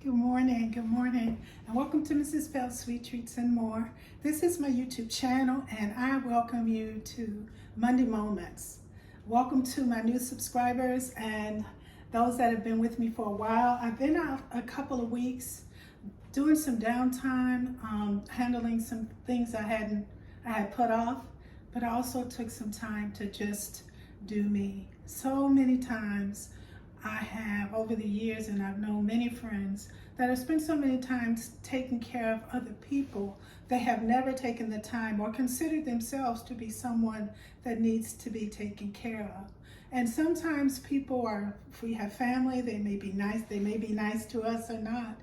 Good morning, and welcome to Mrs. Bell's Sweet Treats and More. This is my YouTube channel, and I welcome you to Monday Moments. Welcome to my new subscribers and those that have been with me for a while. I've been out a couple of weeks doing some downtime, handling some things I had put off, but I also took some time to just do me. So many times I have over the years, and I've known many friends that have spent so many times taking care of other people. They have never taken the time or considered themselves to be someone that needs to be taken care of. And sometimes people are, if we have family, they may be nice to us or not,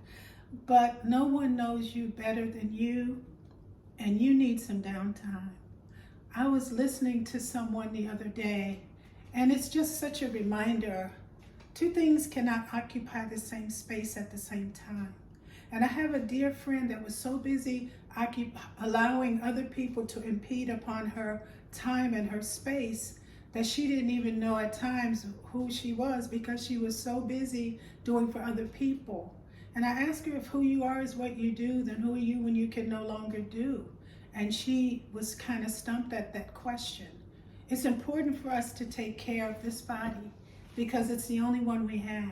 but no one knows you better than you, and you need some downtime. I was listening to someone the other day, and it's just such a reminder. Two things cannot occupy the same space at the same time. And I have a dear friend that was so busy allowing other people to impede upon her time and her space that she didn't even know at times who she was, because she was so busy doing for other people. And I asked her, if who you are is what you do, then who are you when you can no longer do? And she was kind of stumped at that question. It's important for us to take care of this body, because it's the only one we have,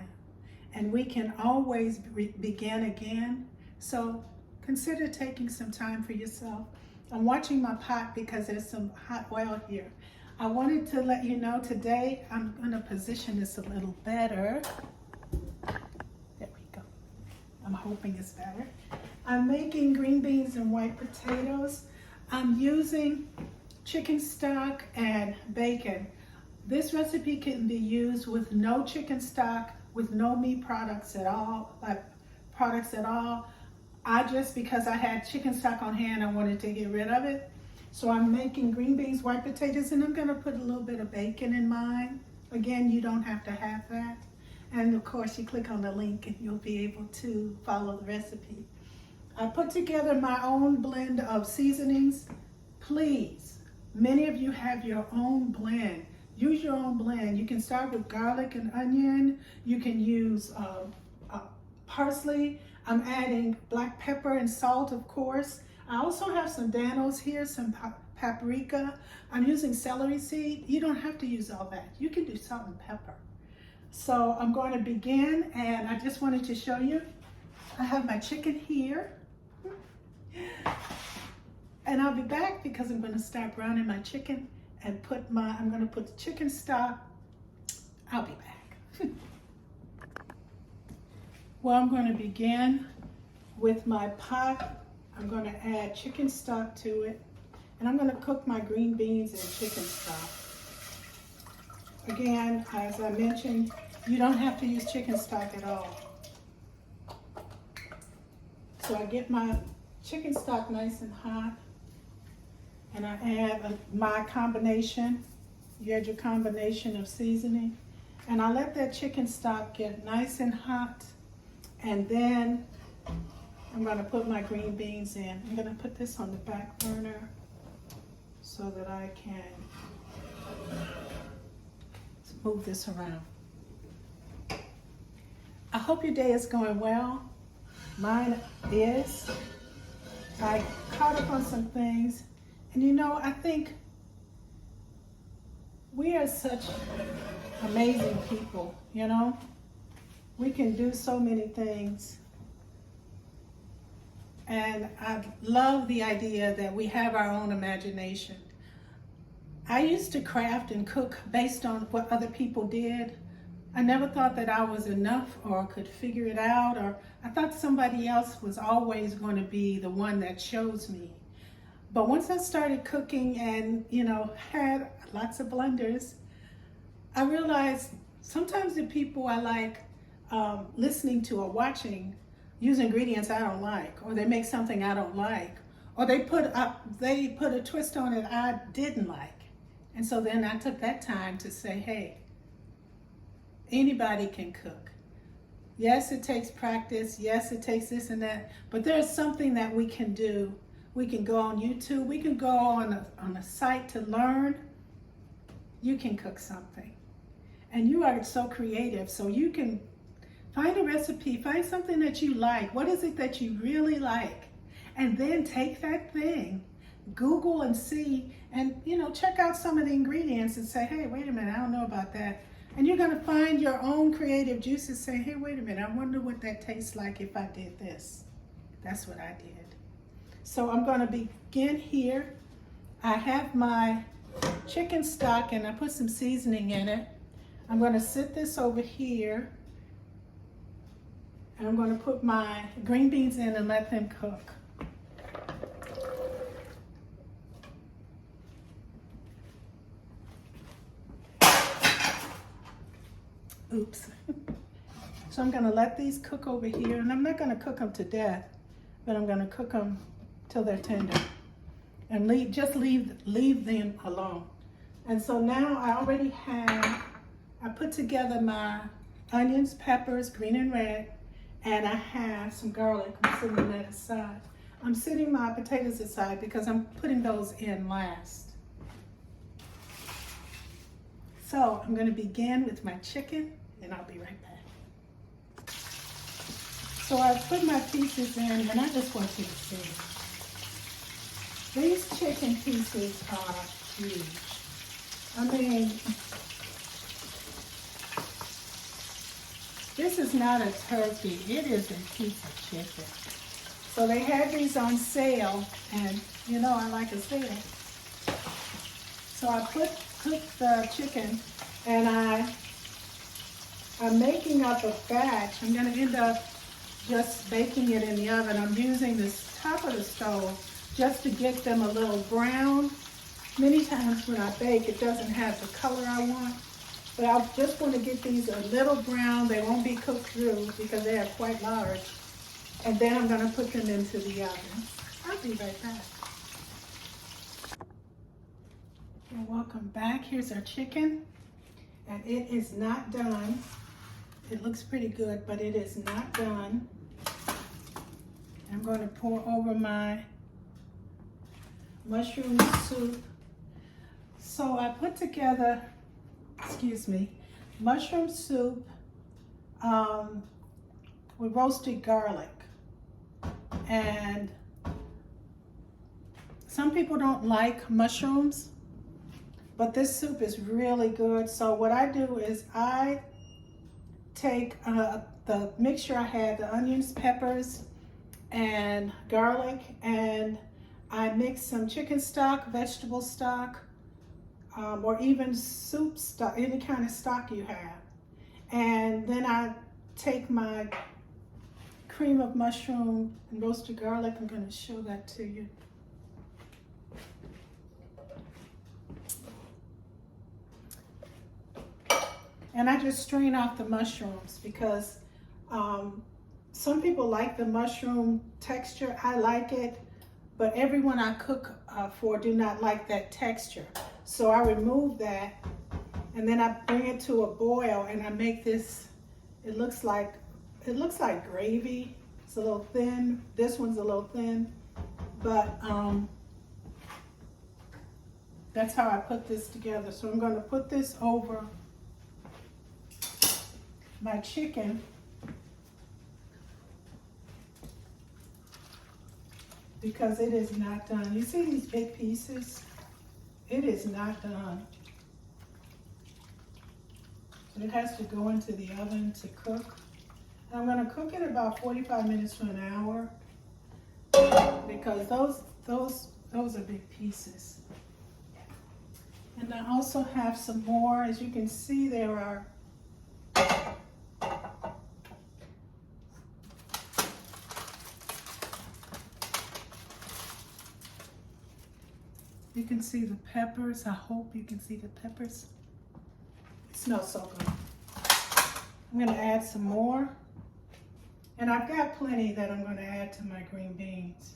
and we can always begin again. So consider taking some time for yourself. I'm watching my pot because there's some hot oil here. I wanted to let you know today I'm going to position this a little better. There we go. I'm hoping it's better. I'm making green beans and white potatoes. I'm using chicken stock and bacon. This recipe can be used with no chicken stock, with no meat products at all, because I had chicken stock on hand, I wanted to get rid of it. So I'm making green beans, white potatoes, and I'm gonna put a little bit of bacon in mine. Again, you don't have to have that. And of course, you click on the link and you'll be able to follow the recipe. I put together my own blend of seasonings. Please, many of you have your own blend. Use your own blend. You can start with garlic and onion. You can use parsley. I'm adding black pepper and salt, of course. I also have some danos here, some paprika. I'm using celery seed. You don't have to use all that. You can do salt and pepper. So I'm going to begin, and I just wanted to show you. I have my chicken here. And I'll be back because I'm going to start browning my chicken and I'm going to put the chicken stock. I'll be back. Well, I'm going to begin with my pot. I'm going to add chicken stock to it, and I'm going to cook my green beans and chicken stock. Again, as I mentioned, you don't have to use chicken stock at all. So I get my chicken stock nice and hot, and I add my combination. You add your combination of seasoning, and I let that chicken stock get nice and hot, and then I'm going to put my green beans in. I'm going to put this on the back burner so that I can move this around. I hope your day is going well. Mine is. I caught up on some things. And you know, I think we are such amazing people, you know? We can do so many things. And I love the idea that we have our own imagination. I used to craft and cook based on what other people did. I never thought that I was enough or could figure it out, or I thought somebody else was always going to be the one that chose me. But once I started cooking and, you know, had lots of blenders, I realized sometimes the people I like listening to or watching use ingredients I don't like, or they make something I don't like, or they put a twist on it I didn't like. And so then I took that time to say, hey, anybody can cook. Yes, it takes practice. Yes, it takes this and that, but there's something that we can do. We can go on YouTube. We can go on a site to learn. You can cook something. And you are so creative, so you can Find a recipe, find something that you like. What is it that you really like? And then take that thing, Google and see, and check out some of the ingredients and say, hey, wait a minute, I don't know about that. And you're gonna find your own creative juices saying, hey, wait a minute, I wonder what that tastes like if I did this. That's what I did. So I'm gonna begin here. I have my chicken stock and I put some seasoning in it. I'm gonna sit this over here. And I'm going to put my green beans in and let them cook. Oops. So I'm going to let these cook over here, and I'm not going to cook them to death, but I'm going to cook them till they're tender, and just leave them alone. And so now I put together my onions, peppers, green and red. And I have some garlic. I'm sitting that aside. I'm setting my potatoes aside because I'm putting those in last. So I'm going to begin with my chicken, and I'll be right back. So I put my pieces in, and I just want you to see. These chicken pieces are huge. I mean, this is not a turkey, it is a piece of chicken. So they had these on sale, and I like a sale. So I cooked the chicken, and I'm making up a batch. I'm gonna end up just baking it in the oven. I'm using this top of the stove just to get them a little brown. Many times when I bake, it doesn't have the color I want. But I just want to get these a little brown. They won't be cooked through because they are quite large. And then I'm going to put them into the oven. I'll be right back. You're welcome back. Here's our chicken. And it is not done. It looks pretty good, but it is not done. I'm going to pour over my mushroom soup. So I put together, mushroom soup with roasted garlic. And some people don't like mushrooms, but this soup is really good. So what I do is I take the mixture I had, the onions, peppers, and garlic, and I mix some chicken stock, vegetable stock, or even soup stock, any kind of stock you have. And then I take my cream of mushroom and roasted garlic. I'm going to show that to you. And I just strain off the mushrooms because some people like the mushroom texture. I like it, but everyone I cook for do not like that texture. So I remove that, and then I bring it to a boil, and I make this. It looks like gravy. It's a little thin. This one's a little thin, but that's how I put this together. So I'm going to put this over my chicken. Because it is not done. You see these big pieces? It is not done. So it has to go into the oven to cook. And I'm going to cook it about 45 minutes to an hour because those are big pieces. And I also have some more. As you can see, there are you can see the peppers. I hope you can see the peppers. It smells so good. I'm going to add some more. And I've got plenty that I'm going to add to my green beans.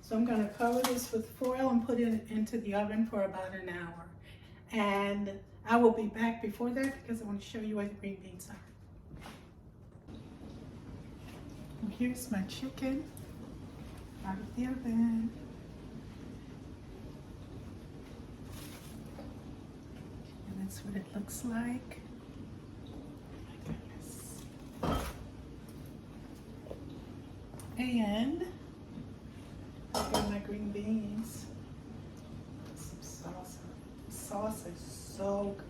So I'm going to cover this with foil and put it into the oven for about an hour. And I will be back before that because I want to show you where the green beans are. And here's my chicken out of the oven. what it looks like. My goodness. And I got my green beans. Some salsa. The sauce is so good.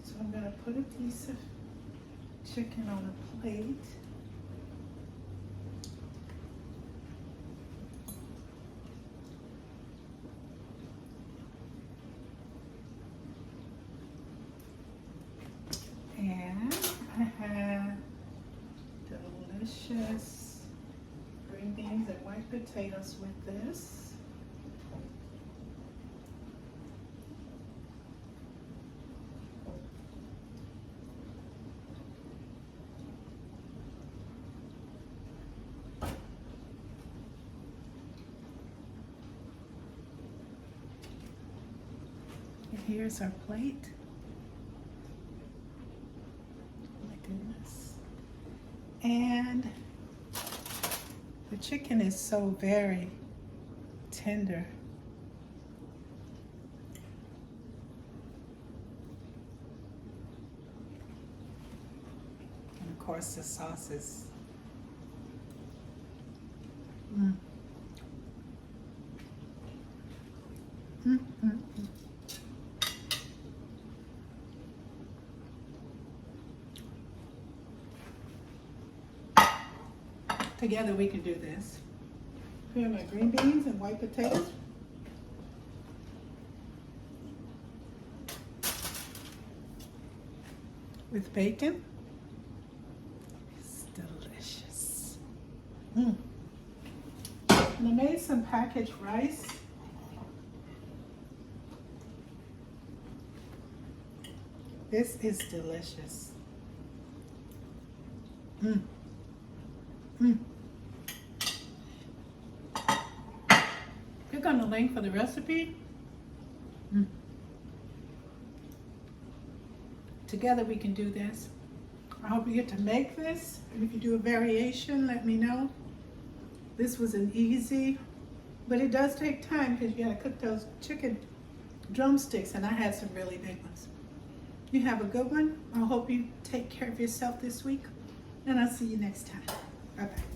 So I'm gonna put a piece of chicken on a plate. And I have delicious green beans and white potatoes with this. And here's our plate. And the chicken is so very tender. And of course the sauce is Together we can do this. Here are my green beans and white potatoes. With bacon. It's delicious. And I made some packaged rice. This is delicious. Click on the link for the recipe. Together we can do this. I hope you get to make this. And if you do a variation, let me know. This was an easy, but it does take time because you gotta cook those chicken drumsticks, and I had some really big ones. You have a good one. I hope you take care of yourself this week, and I'll see you next time. Bye-bye.